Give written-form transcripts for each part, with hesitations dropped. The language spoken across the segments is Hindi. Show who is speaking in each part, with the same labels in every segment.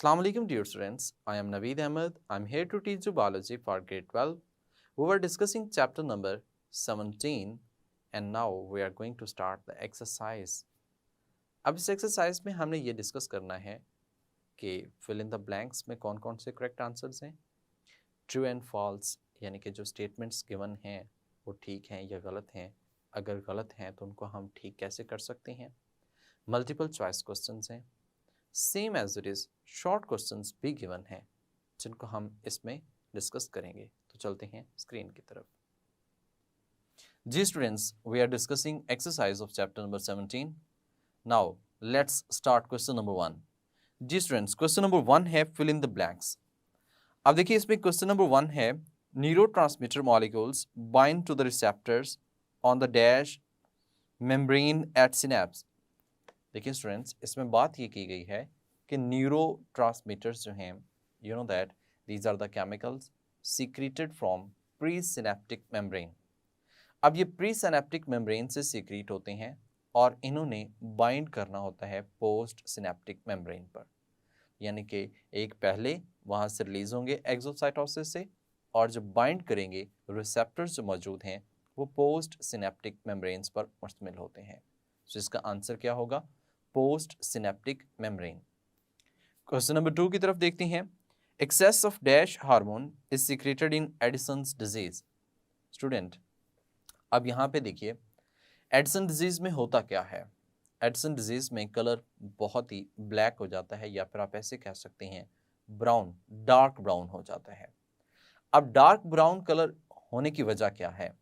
Speaker 1: Assalamu alaikum dear students. I am Naveed Ahmed. I'm here to teach you biology for grade 12. We were discussing chapter number 17 and now we are going to start the exercise. अब इस एक्सरसाइज में हमने ये डिस्कस करना है कि फिल इन द ब्लैंक्स में कौन कौन से करेक्ट आंसर्स हैं, ट्रू एंड फॉल्स यानी कि जो स्टेटमेंट्स गिवन हैं वो ठीक हैं या गलत हैं, अगर गलत हैं तो उनको हम ठीक कैसे कर सकते हैं, मल्टीपल चॉइस क्वेश्चंस हैं, same as it is short questions भी गिवन हैं जिनको हम इसमें डिस्कस करेंगे। तो चलते हैं स्क्रीन की तरफ। जी students, we are discussing exercise of chapter number 17। Now let's start question number 1। जी स्टूडेंट्स, क्वेश्चन नंबर 1 है फिल इन द ब्लैंक्स। अब देखिए इसमें क्वेश्चन नंबर 1 है neurotransmitter molecules bind to the receptors on the dash membrane at synapse. देखिए स्टूडेंट्स, इसमें बात ये की गई है कि न्यूरोट्रांसमीटर्स जो हैं, you know that these are the chemicals secreted from pre synaptic membrane. अब ये प्री सिनेप्टिक मेम्ब्रेन से सीक्रेट होते हैं और इन्होंने बाइंड करना होता है पोस्ट सिनेप्टिक मेम्ब्रेन पर, यानी कि एक पहले वहाँ से रिलीज होंगे एक्सोसाइटोसिस से और जब बाइंड करेंगे रिसेप्टर्स जो मौजूद हैं वो पोस्ट सिनेप्टिक मेम्ब्रेन्स पर मुश्तमिल होते हैं। तो इसका आंसर क्या होगा? Post synaptic membrane. Question number 2 की तरफ देखते हैं। Excess of dash hormone is secreted in Addison's disease. Student, अब यहाँ पे देखिए एडिसन डिजीज में होता क्या है। एडिसन डिजीज में कलर बहुत ही ब्लैक हो जाता है या फिर आप ऐसे कह सकते हैं ब्राउन, डार्क ब्राउन हो जाता है। अब डार्क ब्राउन कलर होने की वजह क्या है?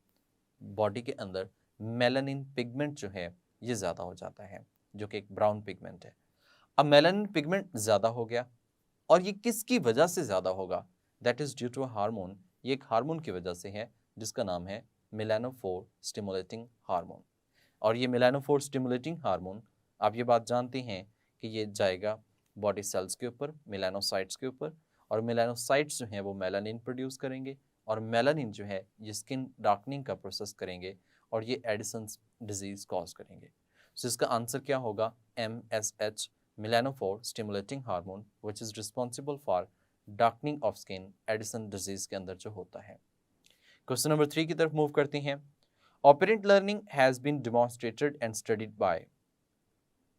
Speaker 1: बॉडी के अंदर मेलानिन पिगमेंट जो है ये ज़्यादा हो जाता है, जो कि एक ब्राउन पिगमेंट है। अब मेलानिन पिगमेंट ज़्यादा हो गया और ये किसकी वजह से ज़्यादा होगा? That is due to hormone. ये एक हार्मोन की वजह से है जिसका नाम है मेलानोफोर स्टिमुलेटिंग हार्मोन। और ये मेलानोफोर स्टिमुलेटिंग हार्मोन, आप ये बात जानते हैं कि ये जाएगा बॉडी सेल्स के ऊपर, मेलानोसाइट्स के ऊपर, और मेलानोसाइट्स जो हैं वो मेलानिन प्रोड्यूस करेंगे और मेलानिन जो है ये स्किन डार्कनिंग का प्रोसेस करेंगे और ये एडिसन्स डिजीज़ कॉज करेंगे। सो इसका आंसर क्या होगा? MSH, melanophore stimulating hormone, which is responsible for darkening of skin Addison disease के अंदर जो होता है। क्वेश्चन नंबर 3 की तरफ मूव करते हैं। Operant learning has been demonstrated and studied by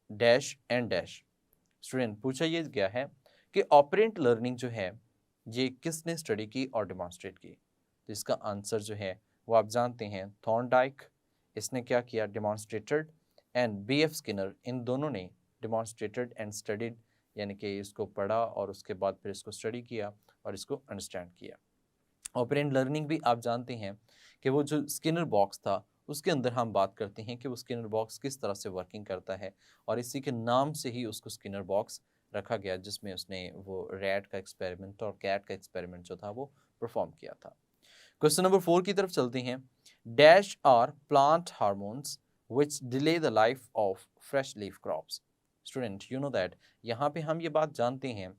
Speaker 1: dash and dash. Student, पूछा ये गया है कि ऑपरेंट लर्निंग जो है ये किसने स्टडी की और डेमोन्स्ट्रेट की? तो इसका आंसर जो है वो आप जानते हैं थॉर्नडाइक, इसने क्या किया? डेमोन्स्ट्रेटेड, एंड BF स्किनर, इन दोनों ने डेमोन्स्ट्रेटेड एंड स्टडीड, यानी कि इसको पढ़ा और उसके बाद फिर इसको स्टडी किया और इसको अंडरस्टैंड किया। ऑपरेंट लर्निंग भी आप जानते हैं कि वो जो स्किनर बॉक्स था उसके अंदर हम बात करते हैं कि वो स्किनर बॉक्स किस तरह से वर्किंग करता है और इसी के नाम से ही उसको स्किनर बॉक्स रखा गया, जिसमें उसने वो रैट का एक्सपेरिमेंट और कैट का एक्सपेरिमेंट जो था वो परफॉर्म किया था। क्वेश्चन नंबर 4 की तरफ चलते हैं। Dash are plant hormones which delay the life of fresh leaf crops. Student, you know that यहाँ पे हम ये बात जानते हैं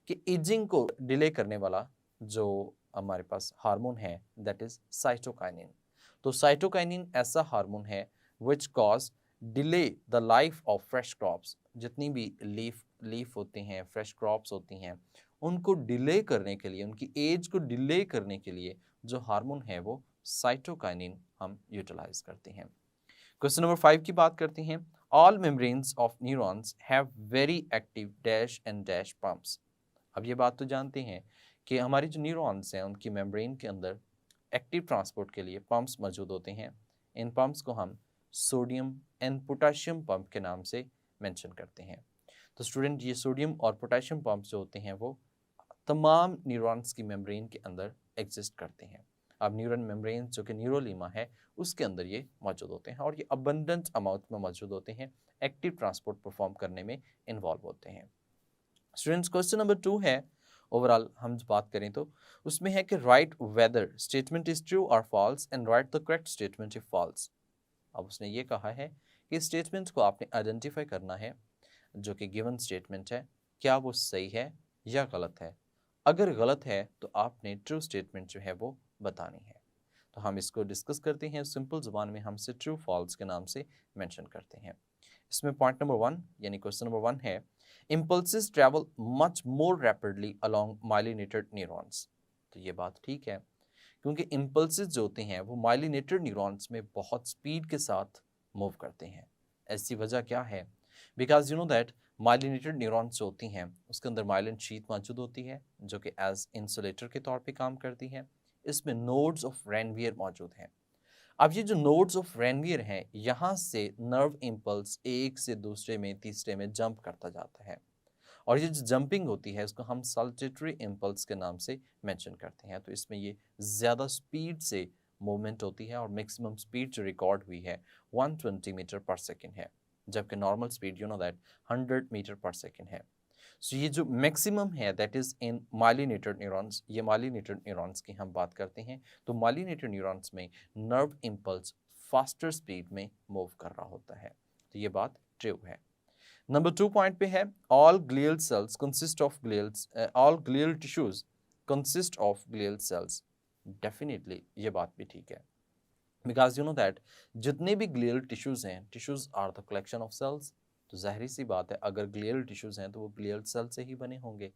Speaker 1: कि एजिंग को डिले करने वाला जो हमारे पास हार्मोन है दैट इज साइटोकाइनिन। तो साइटोकाइनिन ऐसा हार्मोन है which cause delay the life of fresh crops. जितनी भी लीफ होती हैं, फ्रेश क्रॉप्स होती हैं, उनको डिले करने के लिए, उनकी एज को डिले करने के लिए जो हार्मोन है वो साइटोकाइनिन हम यूटिलाइज करते हैं। क्वेश्चन नंबर 5 की बात करते हैं। All membranes of neurons have very active dash and dash pumps. अब ये बात तो जानते हैं कि हमारी जो न्यूरॉन्स हैं उनकी मेम्ब्रेन के अंदर एक्टिव ट्रांसपोर्ट के लिए पंप्स मौजूद होते हैं। इन पंप्स को हम सोडियम एंड पोटाशियम पंप के नाम से मेंशन करते हैं। तो स्टूडेंट, ये सोडियम और पोटाशियम पंप्स जो होते हैं वो तमाम न्यूरॉन्स की मेम्ब्रेन के अंदर एग्जिस्ट करते हैं। अब न्यूरॉन मेम्ब्रेन जो कि न्यूरोलीमा है उसके अंदर ये मौजूद होते हैं और ये अबंडेंट अमाउंट में मौजूद होते हैं, एक्टिव ट्रांसपोर्ट परफॉर्म करने में इन्वॉल्व होते हैं। स्टूडेंट्स, क्वेश्चन नंबर 2 है, ओवरऑल हम बात करें तो उसमें है कि right whether statement is true और false and right the correct statement if false. अब उसने ये कहा है कि स्टेटमेंट को आपने आइडेंटिफाई करना है जो कि गिवन स्टेटमेंट है, क्या वो सही है या गलत है। अगर गलत है तो आपने ट्रू स्टेटमेंट जो है वो बतानी है। तो हम इसको डिस्कस करते हैं। सिंपल ज़ुबान में हम इसे ट्रू फॉल्स के नाम से मेंशन करते हैं। इसमें पॉइंट नंबर 1 यानी क्वेश्चन नंबर 1 है, impulses travel much more rapidly along myelinated neurons। तो ये बात ठीक है, क्योंकि impulses जो होते हैं वो myelinated neurons में बहुत स्पीड के साथ मूव करते हैं। ऐसी वजह क्या है? Because you know that myelinated neurons जो होती हैं उसके अंदर माइलिन शीथ मौजूद होती है जो कि एज इंसुलेटर के तौर पे काम करती है। इसमें नोड्स ऑफ रेनवियर मौजूद हैं। अब ये जो नोड्स ऑफ रेनवियर हैं, यहाँ से नर्व इम्पल्स एक से दूसरे में तीसरे में जंप करता जाता है, और ये जो जंपिंग होती है इसको हम सल्टेटरी इम्पल्स के नाम से मेंशन करते हैं। तो इसमें ये ज़्यादा स्पीड से मूवमेंट होती है और मैक्सिमम स्पीड जो रिकॉर्ड हुई है 120 मीटर पर सेकेंड है, जबकि normal speed you know that 100 metre per second है। सो ये जो मैक्सिमम है that is in myelinated neurons, ये माइलिनेटेड न्यूरॉन्स की हम बात करते हैं। तो माइलिनेटेड न्यूरॉन्स में नर्व इम्पल्स फास्टर स्पीड में मूव कर रहा होता है। तो ये बात ट्रू है। नंबर 2 पॉइंट पे है, all glial cells consist of glials, all glial tissues consist of glial cells. Definitely ये बात भी ठीक है, बिकॉज यू नो दैट जितने भी ग्लियल टिश्यूज हैं, tissues are the collection of cells. तो जाहिर सी बात है अगर ग्लियल टिश्यूज हैं तो वो ग्लियल सेल से ही बने होंगे।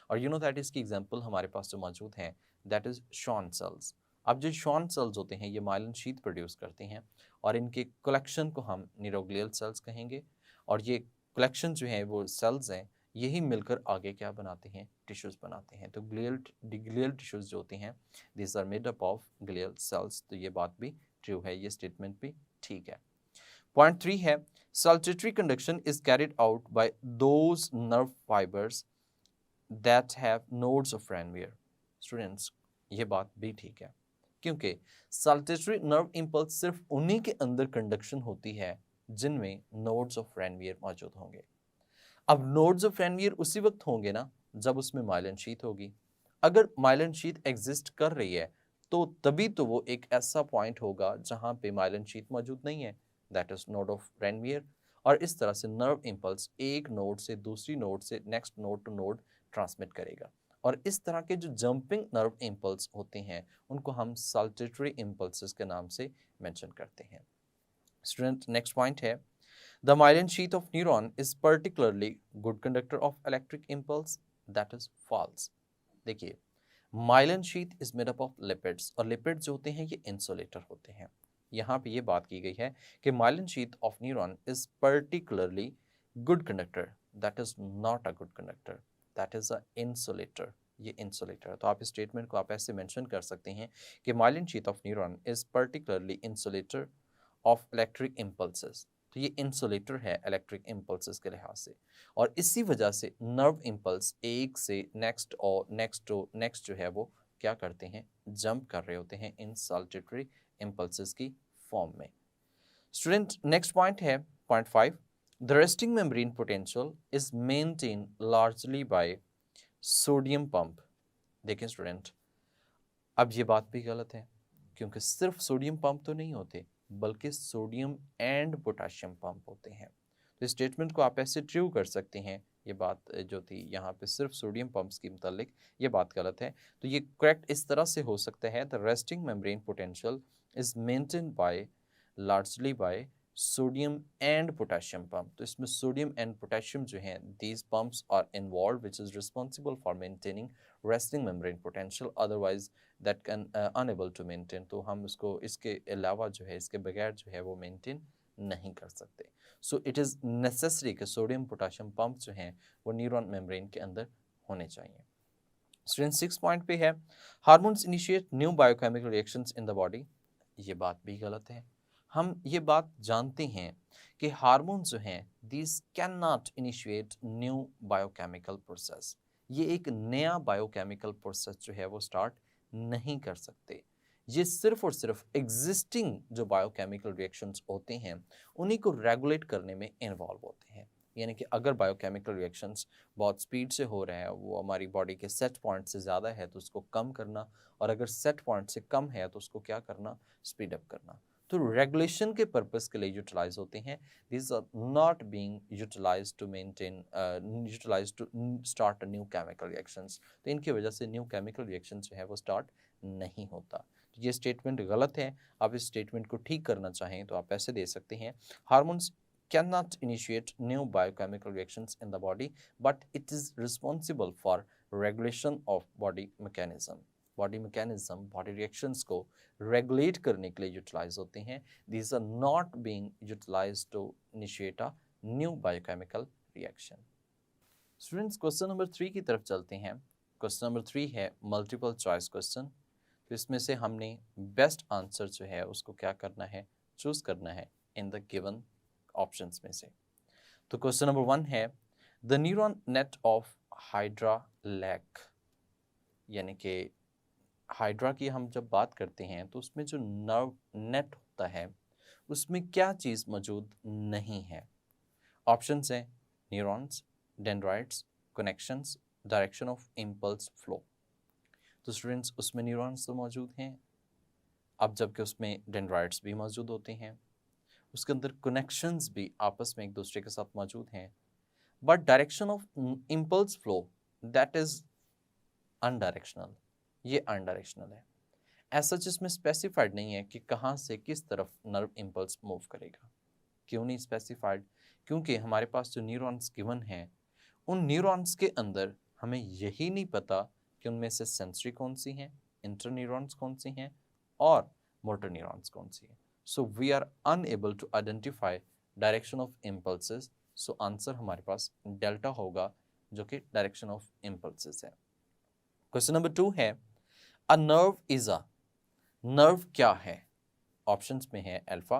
Speaker 1: और यू नो दैट इसकी एग्जांपल हमारे पास जो मौजूद हैं दैट इज शॉन सेल्स। अब जो शॉन सेल्स होते हैं ये माइलिन शीथ प्रोड्यूस करते हैं और इनके कलेक्शन को हम न्यूरोग्लियल सेल्स कहेंगे। और ये कलेक्शन जो है वो सेल्स हैं, यही मिलकर आगे क्या बनाते हैं, टिश्यूज बनाते हैं। तो ग्लियल टिश्यूज जो होते हैं this are made up of glial cells. तो ये बात भी ट्रू है, ये स्टेटमेंट भी ठीक है। पॉइंट 3 है, saltatory conduction is carried out by those nerve fibers that have nodes of Ranvier। Students ये बात भी ठीक है, क्योंकि saltatory nerve impulse सिर्फ उन्हीं के अंदर कंडक्शन होती है जिनमें नोड्स ऑफ Ranvier मौजूद होंगे। अब नोड्स ऑफ Ranvier उसी वक्त होंगे ना जब उसमें माइलिन शीथ होगी। अगर माइलिन शीथ एग्जिस्ट कर रही है तो तभी तो वो एक ऐसा पॉइंट होगा जहां पे माइलिन शीथ मौजूद नहीं है, that is node of Ranvier। और इस तरह से नर्व इम्पल्स एक नोड से दूसरी नोड से next node to node transmit करेगा। और इस तरह के जो जंपिंग नर्व इम्पल्स होते हैं उनको हम साल्टेटरी इम्पल्सेस के नाम से मेंशन करते हैं। स्टूडेंट नेक्स्ट पॉइंट है, the myelin sheath of neuron is particularly good conductor of electric impulse, that is false. देखिए myelin sheath is made up of lipids, और लिपिड्स जो होते हैं ये इंसुलेटर होते हैं। यहाँ पे ये बात की गई है कि myelin sheath of neuron is particularly good conductor, that is not a good conductor, that is a insulator. ये इंसुलेटर है। तो आप इस स्टेटमेंट को आप ऐसे मेंशन कर सकते हैं कि myelin sheath of neuron is particularly insulator of electric impulses. तो ये इंसुलेटर है इलेक्ट्रिक इम्पल्सेस के लिहाज से, और इसी वजह से नर्व इम्पल्स एक से नेक्स्ट और नेक्स्ट जो है वो क्या करते हैं, जंप कर रहे होते हैं इन साल्टेटरी इम्पल्सेस की फॉर्म में। स्टूडेंट नेक्स्ट पॉइंट है point 5, the resting membrane potential is maintain largely by sodium pump. देखें स्टूडेंट, अब ये बात भी गलत है, क्योंकि सिर्फ सोडियम पंप तो नहीं होते बल्कि सोडियम एंड पोटाशियम पंप होते हैं। तो इस स्टेटमेंट को आप ऐसे ट्रू कर सकते हैं, ये बात जो थी यहाँ पे सिर्फ सोडियम पंप्स के मुतालिक ये बात गलत है। तो ये करेक्ट इस तरह से हो सकता है, the resting membrane potential is maintain by largely by sodium and potassium pump. तो इसमें सोडियम एंड पोटेशियम जो हैं these pumps are involve which is responsible for maintaining resting membrane potential, otherwise that can unable to maintain. तो हम उसको इसके अलावा जो है, इसके बगैर जो है वो मेंटेन नहीं कर सकते। सो इट इज़ नेसेसरी कि सोडियम पोटाशियम पंप जो हैं वो न्यूरॉन मेम्ब्रेन के अंदर होने चाहिए। स्टूडेंट 6 पॉइंट पे है, hormones initiate new biochemical reactions in the body. ये बात भी गलत है। हम ये बात जानते हैं कि हार्मोन्स जो हैं this can not initiate new biochemical process. ये एक नया बायोकेमिकल प्रोसेस जो है वो स्टार्ट नहीं कर सकते। ये सिर्फ और सिर्फ एग्जिस्टिंग जो बायोकेमिकल रिएक्शंस होते हैं उन्हीं को रेगुलेट करने में इन्वॉल्व होते हैं। यानी कि अगर बायोकेमिकल रिएक्शंस बहुत स्पीड से हो रहे हैं, वो हमारी बॉडी के सेट पॉइंट से ज़्यादा है तो उसको कम करना, और अगर सेट पॉइंट से कम है तो उसको क्या करना, स्पीड अप करना। तो रेगुलेशन के पर्पस के लिए यूटिलाइज होते हैं। This are not being utilize to maintain utilize to start new chemical reactions. तो इनकी वजह से न्यू केमिकल रिएक्शन जो है वो स्टार्ट नहीं होता। तो ये स्टेटमेंट गलत है। आप इस स्टेटमेंट को ठीक करना चाहें तो आप ऐसे दे सकते हैं, hormones cannot initiate new biochemical reactions in the body, but it is responsible for regulation of body mechanism. Body mechanism, body reactions को रेगुलेट करने के लिए यूटिलाइज होते हैं. These are not being utilized to initiate a new biochemical reaction. Students, question number 3 की तरफ चलते हैं. क्वेश्चन नंबर 3 है मल्टीपल चॉइस क्वेश्चन. तो इसमें से हमने बेस्ट आंसर जो है उसको क्या करना है, चूज करना है इन द गिवन ऑप्शंस में से. तो क्वेश्चन नंबर 1 है the neuron net of hydra lack. यानी कि हाइड्रा की हम जब बात करते हैं तो उसमें जो नर्व नेट होता है उसमें क्या चीज़ मौजूद नहीं है. ऑप्शंस हैं neurons, dendrites, connections, direction of impulse flow. तो स्टूडेंट्स, उसमें न्यूरॉन्स तो मौजूद हैं, अब जबकि उसमें डेंड्राइट्स भी मौजूद होते हैं, उसके अंदर कनेक्शंस भी आपस में एक दूसरे के साथ मौजूद हैं, but direction of impulse flow that is unidirectional. ये अनडायरेक्शनल है. ऐसा जिसमें स्पेसिफाइड नहीं है कि कहाँ से किस तरफ नर्व इम्पल्स मूव करेगा. क्यों नहीं स्पेसिफाइड? क्योंकि हमारे पास जो न्यूरॉन्स गिवन हैं उन न्यूरॉन्स के अंदर हमें यही नहीं पता कि उनमें से सेंसरी कौन सी हैं, इंटर न्यूरॉन्स कौन सी हैं और मोटर न्यूरॉन्स कौन सी हैं. So we are unable to identify direction of impulses. So answer हमारे पास डेल्टा होगा जो कि डायरेक्शन ऑफ इम्पल्सेस है. क्वेश्चन नंबर 2 है a nerve is a. Nerve क्या है? ऑप्शंस में है alpha,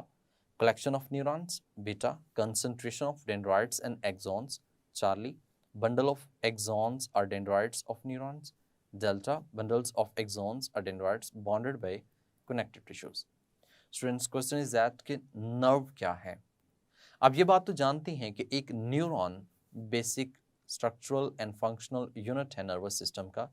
Speaker 1: collection of neurons, beta, concentration of dendrites and axons, Charlie, bundle of axons or dendrites of neurons, delta, bundles of axons or dendrites bonded by connective tissues. Students, question is that कि नर्व क्या है? अब ये बात तो जानती हैं कि एक neuron basic structural and functional unit है नर्वस सिस्टम का,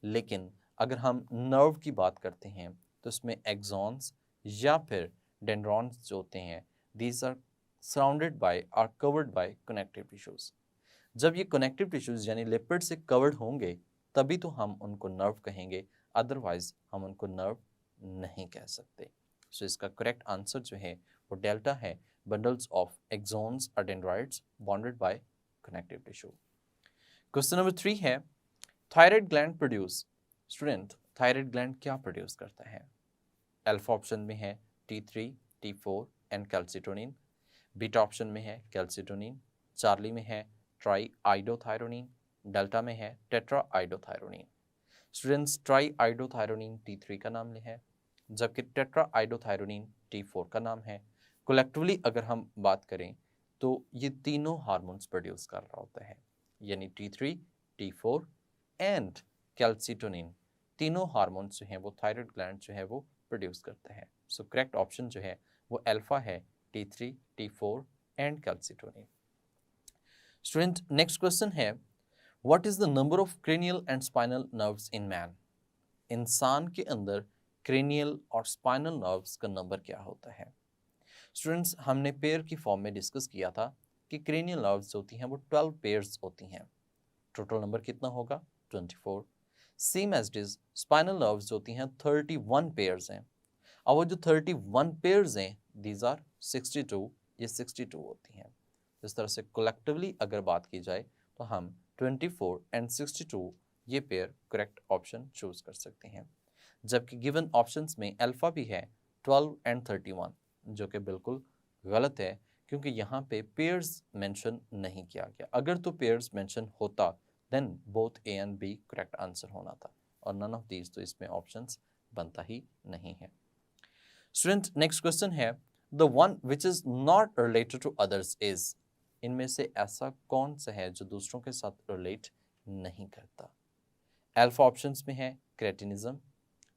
Speaker 1: लेकिन अगर हम नर्व की बात करते हैं तो इसमें एक्सॉन्स या फिर डेंड्रॉन्स जो होते हैं these are surrounded by or covered by connective tissues. जब ये कनेक्टिव टिश्यूज यानी लिपिड से कवर्ड होंगे तभी तो हम उनको नर्व कहेंगे, अदरवाइज हम उनको नर्व नहीं कह सकते. सो इसका करेक्ट आंसर जो है वो डेल्टा है, बंडल्स ऑफ एक्सॉन्स और dendrites bonded bye connective tissue. Question number 3 है thyroid gland produce. Student, thyroid gland क्या प्रोड्यूस करता है? अल्फा ऑप्शन में है T3, T4 and calcitonin, beta option में है कैल्सिटोनिन, चार्ली में है ट्राई आइडोथायरोनिन, डेल्टा में है tetra iodothyronine. Students, try iodothyronine T3 का नाम है जबकि टेट्रा आइडोथायरोनिन T4 का नाम है. कोलेक्टिवली अगर हम बात करें तो ये तीनों हार्मोन्स प्रोड्यूस कर रहा होता है, यानी T3, T4 एंड कैल्सिटोनिन तीनों हार्मोन्स जो हैं वो थायराइड ग्लैंड जो है वो प्रोड्यूस करते हैं. सो करेक्ट ऑप्शन जो है वो अल्फा है, T3, T4 and calcitonin. Student, next question है what is the number of cranial and spinal nerves in man. इंसान के अंदर क्रेनियल और स्पाइनल नर्व्स का नंबर क्या होता है? स्टूडेंट्स, हमने पेयर की फॉर्म में डिस्कस किया था कि क्रेनियल नर्व्स होती हैं वो 12 पेयर्स होती हैं. टोटल नंबर कितना होगा? 24. Same as it is spinal nerves होती हैं 31 पेयर्स हैं. अब वो जो 31 पेयर्स हैं दीज आर 62, ये 62 होती हैं. इस तरह से कलेक्टिवली अगर बात की जाए तो हम 24 एंड 62 ये पेयर करेक्ट ऑप्शन चूज कर सकते हैं. जबकि गिवन ऑप्शंस में अल्फा भी है 12 एंड 31 जो कि बिल्कुल गलत है क्योंकि यहाँ पे पेयर्स मेंशन नहीं किया गया. अगर तो पेयर्स मेंशन होता then both A and B correct answer होना था और नन ऑफ दीज तो इसमें ऑप्शंस बनता ही नहीं है. स्टूडेंट, नेक्स्ट क्वेश्चन है the one which is not related to others is. इनमें से ऐसा कौन सा है जो दूसरों के साथ रिलेट नहीं करता? अल्फा ऑप्शंस में है क्रेटिनिज्म,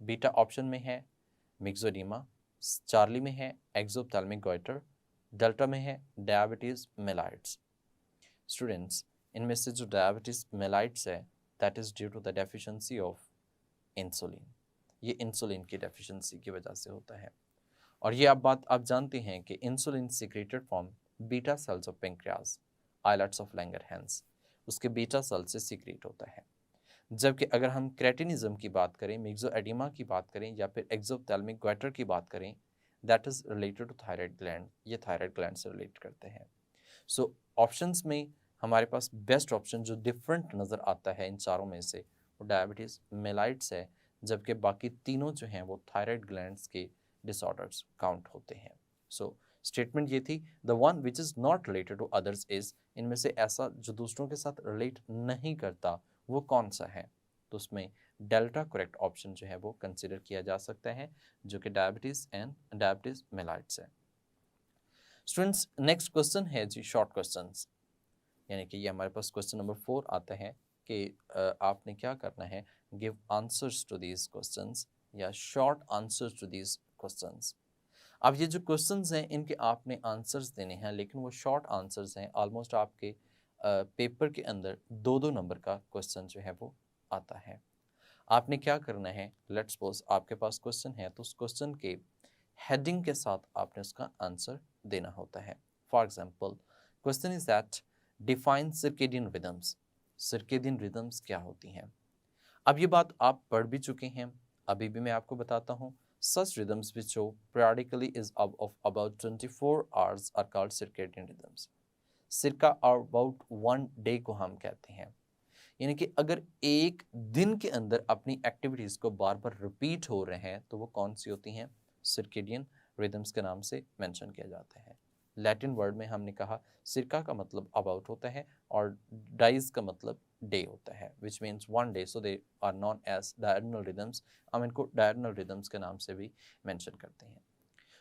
Speaker 1: बीटा ऑप्शन में है मिक्सोडीमा, चार्ली में है एक्सोप्थेल्मिक गॉइटर, डेल्टा में है डायबिटीज मेलाइट्स. स्टूडेंट्स, इनमें से जो डायबिटीज मेलाइट्स है that is due to the deficiency of insulin. ये इंसुलिन की डेफिशिएंसी की वजह से होता है. और ये बात आप जानते हैं कि insulin secreted from beta cells of pancreas, islets of Langerhans, उसके बीटा सेल से सीक्रेट होता है. जबकि अगर हम क्रेटिनिज्म की बात करें, मिक्सोएडिमा की बात करें या फिर एक्सोप्थेल्मिक गॉइटर की बात करें that is related to thyroid gland, ये थायराइड ग्लैंड से रिलेट करते हैं. सो ऑप्शंस में हमारे पास बेस्ट ऑप्शन जो डिफरेंट नज़र आता है इन चारों में से वो डायबिटीज़ मेलाइट्स है, जबकि बाकी तीनों जो हैं वो थायराइड ग्लैंड्स के डिसऑर्डर्स काउंट होते हैं। सो स्टेटमेंट ये थी, the one which is not related to others is, इनमें से ऐसा जो दूसरों के साथ रिलेट नहीं करता वो कौन सा है? तो उसमें डेल्टा करेक्ट ऑप्शन जो है वो कंसिडर किया जा सकता है, जो कि डायबिटीज़ मेलाइट्स है। स्टूडेंट्स नेक्स्ट क्वेश्चन है जी शॉर्ट क्वेश्चंस, यानी कि ये हमारे पास क्वेश्चन नंबर 4 आता है कि आपने क्या करना है, give answers to these questions या short answers to these questions. अब ये जो क्वेश्चंस हैं इनके आपने आंसर्स देने हैं, लेकिन वो शॉर्ट आंसर्स हैं। ऑलमोस्ट आपके पेपर के अंदर 2-2 नंबर का क्वेश्चन जो है वो आता है। आपने क्या करना है, लेट्स सपोज आपके पास क्वेश्चन है तो उस क्वेश्चन के हेडिंग के साथ आपने उसका आंसर देना होता है। For example question is that define circadian rhythms. Circadian rhythms क्या होती हैं? अब ये बात आप पढ़ भी चुके हैं, अभी भी मैं आपको बताता हूँ। Such rhythms which show periodically is of about 24 hours are called circadian rhythms। सिरका अबाउट 1 डे को हम कहते हैं, यानी कि अगर एक दिन के अंदर अपनी एक्टिविटीज़ को बार बार रिपीट हो रहे हैं तो वो कौन सी होती हैं? सर्केडियन रिदम्स के नाम से मेंशन किया जाता है। लैटिन वर्ड में हमने कहा सिरका का मतलब अबाउट होता है और डाइज का मतलब डे होता है, which means 1 day, so they are known as diurnal rhythms. हम इनको डायरनल रिदम्स के नाम से भी मेंशन करते हैं।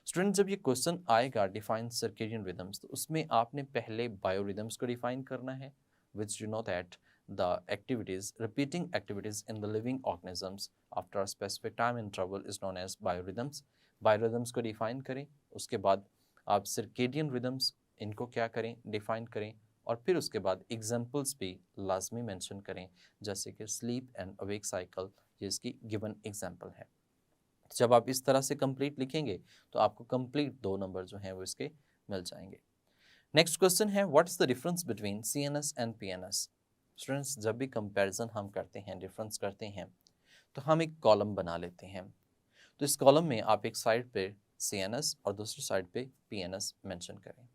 Speaker 1: स्टूडेंट जब ये क्वेश्चन आएगा डिफाइन सर्केडियन रिदम्स, तो उसमें आपने पहले बायोरिदम्स को डिफाइन करना है, which you know that the activities, repeating activities in the living organisms after a specific time interval is known as biorhythms। biorhythms को डिफाइन करें, उसके बाद आप सर्केडियन रिदम्स इनको क्या करें, डिफाइन करें, और फिर उसके बाद एग्जाम्पल्स भी लाजमी मेंशन करें, जैसे कि स्लीप एंड अवेक साइकिल, ये इसकी गिवन एग्जाम्पल है। जब आप इस तरह से कंप्लीट लिखेंगे तो आपको कंप्लीट 2 नंबर जो हैं वो इसके मिल जाएंगे। नेक्स्ट क्वेश्चन है, what is the difference between CNS and PNS? Students जब भी कंपैरिजन हम करते हैं, डिफरेंस करते हैं, तो हम एक कॉलम बना लेते हैं। तो इस कॉलम में आप एक साइड पे CNS और दूसरी साइड पे PNS मेंशन करें।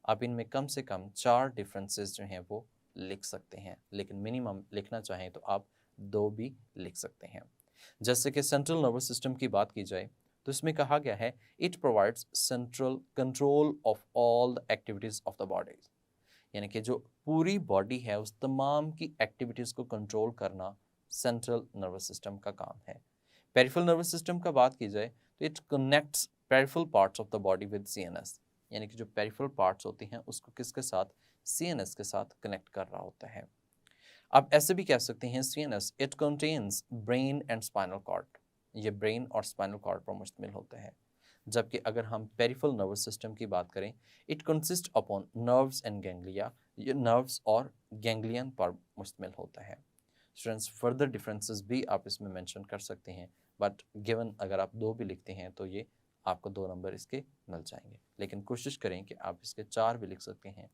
Speaker 1: आप इनमें कम से कम 4 डिफरेंसेस जो हैं वो लिख सकते हैं, लेकिन मिनिमम लिखना चाहें तो आप 2 भी लिख सकते हैं। जैसे कि सेंट्रल नर्वस सिस्टम की बात की जाए तो इसमें कहा गया है it provides central control of all the activities of the body, यानी कि जो पूरी बॉडी है उस तमाम की एक्टिविटीज़ को कंट्रोल करना सेंट्रल नर्वस सिस्टम का काम है। पेरिफेरल नर्वस सिस्टम का बात की जाए तो it connects peripheral parts of the body with CNS, यानी कि जो पेरिफेरल पार्ट्स होती हैं उसको किसके साथ? CNS के साथ कनेक्ट कर रहा होता है। आप ऐसे भी कह सकते हैं CNS it contains brain and spinal cord, ये ब्रेन और स्पाइनल कॉर्ड पर मुश्तमिल होता है। जबकि अगर हम पेरिफेरल नर्वस सिस्टम की बात करें, it consist upon nerves and ganglia, ये नर्व्स और गैंग्लियन पर मुश्तमिल होता है। स्टूडेंट्स फर्दर डिफरेंसेस भी आप इसमें मेंशन कर सकते हैं, बट गिवन अगर आप 2 भी लिखते हैं तो ये आपको 2 नंबर इसके मिल जाएंगे, लेकिन कोशिश करें कि आप इसके 4 भी लिख सकते हैं।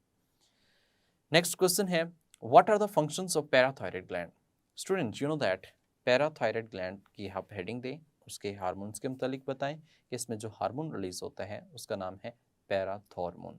Speaker 1: नेक्स्ट क्वेश्चन है, what are the functions of parathyroid gland? Student you know that parathyroid gland की आप हेडिंग दें, उसके हार्मोन्स के मुतालिक बताएं कि इसमें जो हार्मोन रिलीज होता है उसका नाम है पैराथॉर्मोन।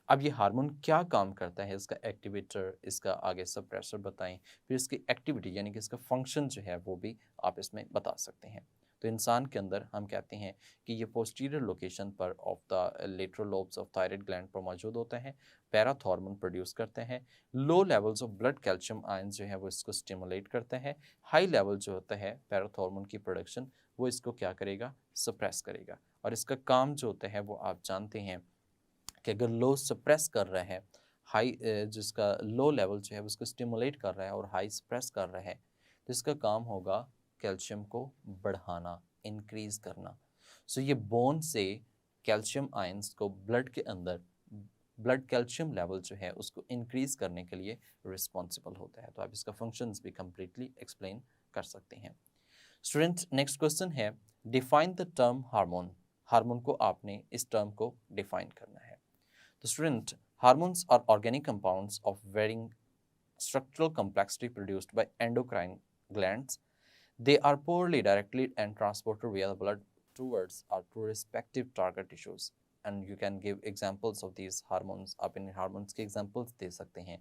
Speaker 1: अब ये हार्मोन क्या काम करता है, इसका एक्टिवेटर, इसका आगे सप्रेसर बताएं, फिर इसकी एक्टिविटी यानी कि इसका फंक्शन जो है वो भी आप इसमें बता सकते हैं। तो इंसान के अंदर हम कहते हैं कि ये पोस्टीरियर लोकेशन पर of the lateral lobes of thyroid gland पर मौजूद होता है, पैराथॉर्मोन प्रोड्यूस करते हैं। Low levels of blood calcium ions जो है वो इसको स्टिमुलेट करते हैं। हाई लेवल जो होता है पैराथॉर्मोन की प्रोडक्शन, वो इसको क्या करेगा? सप्रेस करेगा। और इसका काम जो होता है वो आप जानते हैं कि अगर लो सप्रेस कर रहा है, हाई जिसका लो लेवल जो है उसको स्टिमुलेट कर रहा है और हाई सप्रेस कर रहा है, तो इसका काम होगा कैल्शियम को बढ़ाना, इंक्रीज करना। सो ये बोन से कैल्शियम आयंस को ब्लड के अंदर, ब्लड कैल्शियम लेवल जो है उसको इंक्रीज करने के लिए रिस्पॉन्सिबल होता है। तो आप इसका फंक्शंस भी कंप्लीटली एक्सप्लेन कर सकते हैं। स्टूडेंट नेक्स्ट क्वेश्चन है, define the term hormone. Hormone को आपने इस टर्म को डिफाइन करना है। तो student hormones are organic compounds of varying structural complexity produced by endocrine glands. They are poorly directed and transported via the blood towards or to respective target tissues and you can give examples of these hormones. आप इन हार्मोन्स के एग्जांपल्स दे सकते हैं,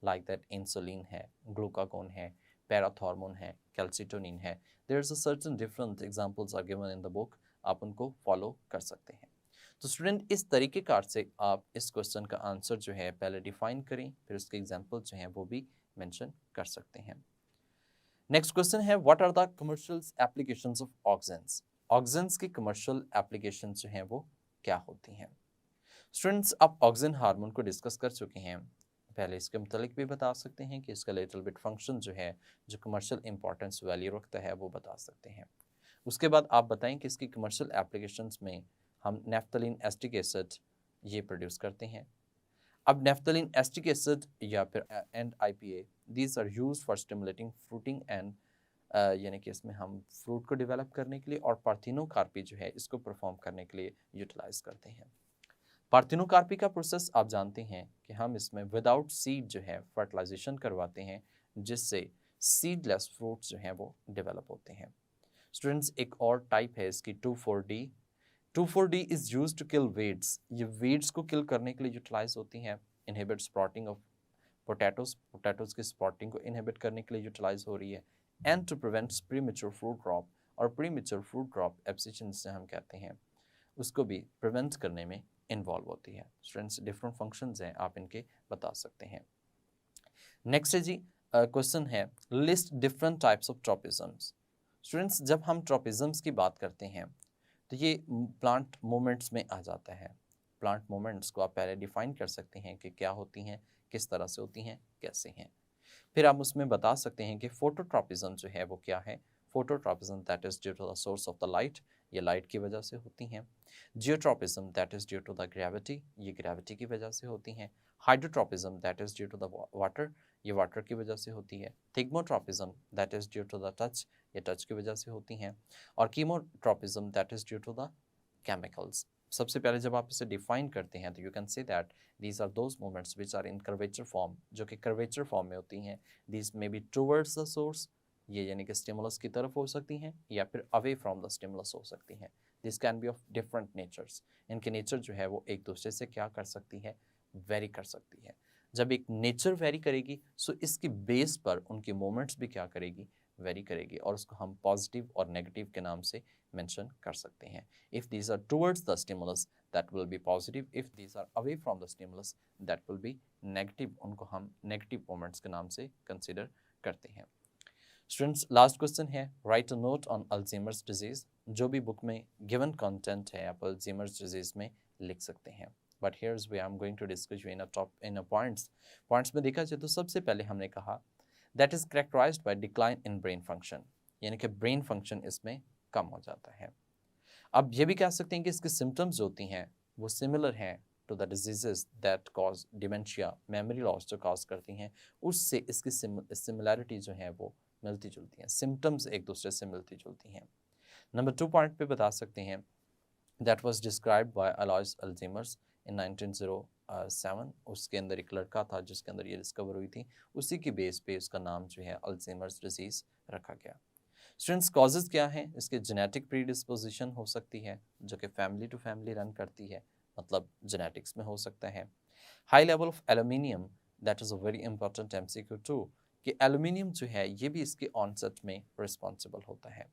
Speaker 1: like that इंसुलिन है, ग्लूकागोन है, पैराथॉर्मोन है, कैल्सिटोनिन है. There's a certain different examples are given in the book. आप उनको फॉलो कर सकते हैं. तो स्टूडेंट इस तरीक़ेकार से आप इस क्वेश्चन का आंसर जो है पहले डिफाइन करें, फिर उसके एग्जाम्पल जो हैं वो भी मेंशन कर सकते हैं. नेक्स्ट क्वेश्चन है, what are the commercial applications of auxins. Auxins की कमर्शियल एप्लीकेशन जो हैं वो क्या होती हैं. स्टूडेंट्स आप ऑक्सिन हार्मोन को डिस्कस कर चुके हैं. पहले इसके मुतालिक भी बता सकते हैं कि इसका लिटिल बिट फंक्शन जो है, जो कमर्शियल इंपॉर्टेंस वैल्यू रखता है, वो बता सकते हैं. उसके बाद आप बताएं कि इसकी कमर्शियल एप्लीकेशंस में हम नेफ्थलीन एस्टिक एसिड ये प्रोड्यूस करते हैं. अब नेफ्थलीन एस्टिक एसिड या फिर and IPA, these are used for stimulating fruiting and यानी कि इसमें हम फ्रूट को डेवलप करने के लिए और पार्थिनोकार्पी जो है इसको परफॉर्म करने के लिए यूटिलाइज करते हैं. पार्थिनोकार्पी का प्रोसेस आप जानते हैं कि हम इसमें विदाउट सीड जो है फर्टिलाइजेशन करवाते हैं, जिससे सीडलेस फ्रूट्स जो हैं वो डेवलप होते हैं. स्टूडेंट्स एक और टाइप है इसकी 2,4-D. 2,4-D is used to kill weeds. ये वीड्स को किल करने के लिए यूटिलाइज होती हैं. इनहिबिट स्प्रॉटिंग ऑफ पोटैटोज की स्प्रॉटिंग को इनहिबिट करने के लिए यूटिलाइज हो रही है. And to prevent premature fruit drop, और प्रीमेच्योर फ्रूट ड्रॉप एब्सिशन जिसे हम कहते हैं, उसको भी प्रिवेंट करने में इन्वॉल्व होती है. स्टूडेंट्स डिफरेंट फंक्शंस हैं, आप इनके बता सकते हैं. नेक्स्ट है जी, क्वेश्चन है, list different types of tropisms. Students जब हम ट्रॉपिज्म्स की बात करते हैं तो ये प्लांट मूवमेंट्स में आ जाता है. प्लांट मूवमेंट्स को आप पहले डिफाइन कर सकते हैं कि क्या होती हैं, किस तरह से होती हैं, कैसे हैं. फिर आप उसमें बता सकते हैं कि फोटोट्रॉपिज्म जो है वो क्या है. Phototropism that is due to the source of the light, ये लाइट की वजह से होती हैं. Geotropism that is due to the gravity, ये ग्रेविटी की वजह से होती हैं. Hydrotropism that is due to the water, ये वाटर की वजह से होती है. Thigmotropism that is due to the touch, ये टच की वजह से होती हैं. और chemotropism that is due to the chemicals. सबसे पहले जब आप इसे डिफाइन करते हैं तो you can say that these are those moments which are in curvature form, जो कि कर्वेचर फॉर्म में होती हैं. These may be towards the source, ये यानी कि स्टिमुलस की तरफ हो सकती हैं, या फिर अवे फ्रॉम द स्टिमुलस हो सकती हैं. This can be of different natures. इनके नेचर जो है वो एक दूसरे से क्या कर सकती है, वेरी कर सकती है. जब एक नेचर वेरी करेगी सो इसकी बेस पर उनकी मोमेंट्स भी क्या करेगी, वेरी करेगी, और उसको हम पॉजिटिव और नेगेटिव के नाम से मेंशन कर सकते हैं. If these are towards the stimulus that will be positive, if these are away from the stimulus that will be negative, उनको हम नेगेटिव मोमेंट्स के नाम से कंसिडर करते हैं. स्टूडेंट्स लास्ट क्वेश्चन है, right a note on Alzheimer's disease. जो भी बुक में गिवन कंटेंट है आप अल्जीमर्स डिजीज़ में लिख सकते हैं. But here's way I am going to discuss you in a points में देखा जाए तो सबसे पहले हमने कहा that is characterized by decline in brain function, यानी कि ब्रेन फंक्शन इसमें कम हो जाता है. अब ये भी कह सकते हैं कि इसकी सिम्टम्स होती हैं वो सिमिलर हैं to the diseases that cause dementia, memory loss जो कॉज करती हैं, उससे इसकी सिमिलैरिटी जो है वो मिलती जुलती हैं. सिम्टम्स एक दूसरे से मिलती जुलती हैं. नंबर 2 पॉइंट पे बता सकते हैं that was described by Alois Alzheimer's in 1907. उसके अंदर एक लड़का था जिसके अंदर ये डिस्कवर हुई थी, उसी की बेस पे इसका नाम जो है अल्जीमर्स डिजीज़ रखा गया. स्टूडेंट्स कॉजेज़ क्या हैं, इसके जेनेटिक प्रीडिस्पोजिशन हो सकती है जो कि फैमिली टू फैमिली रन करती है, मतलब जेनेटिक्स में हो सकता है. High level of aluminium, that is a very important MCQ too, कि एल्यूमिनियम जो है ये भी इसके ऑनसेट में रिस्पॉन्सिबल होता है.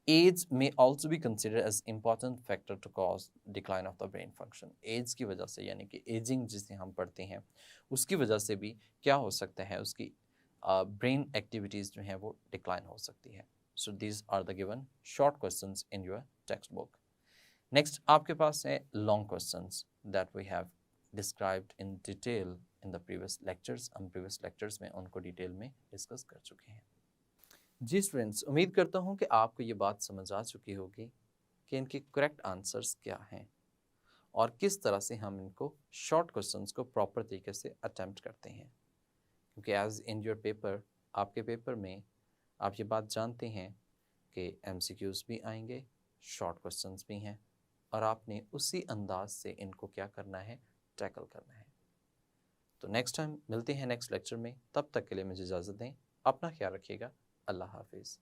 Speaker 1: एज में ऑल्सो भी consider as important factor to cause decline of the brain function. Age की वजह से, यानी कि एजिंग जिसे हम पढ़ते हैं, उसकी वजह से भी क्या हो सकता है, उसकी ब्रेन एक्टिविटीज़ जो हैं वो डिक्लाइन हो सकती है. So these are the given short questions in your textbook. Next आपके पास है long questions that we have described in detail in the previous lectures. हम प्रीवियस लेक्चर्स में उनको डिटेल में डिस्कस कर चुके हैं. जी स्टूडेंट्स, उम्मीद करता हूँ कि आपको ये बात समझ आ चुकी होगी कि इनके करेक्ट आंसर्स क्या हैं और किस तरह से हम इनको शॉर्ट क्वेश्चंस को प्रॉपर तरीके से अटेम्प्ट करते हैं. क्योंकि एज इन योर पेपर, आपके पेपर में आप ये बात जानते हैं कि MCQs भी आएंगे, शॉर्ट क्वेश्चंस भी हैं, और आपने उसी अंदाज से इनको क्या करना है, टैकल करना है. तो नेक्स्ट टाइम मिलते हैं नेक्स्ट लेक्चर में. तब तक के लिए मुझे इजाज़त दें. अपना ख्याल रखिएगा. अल्लाह हाफिज़.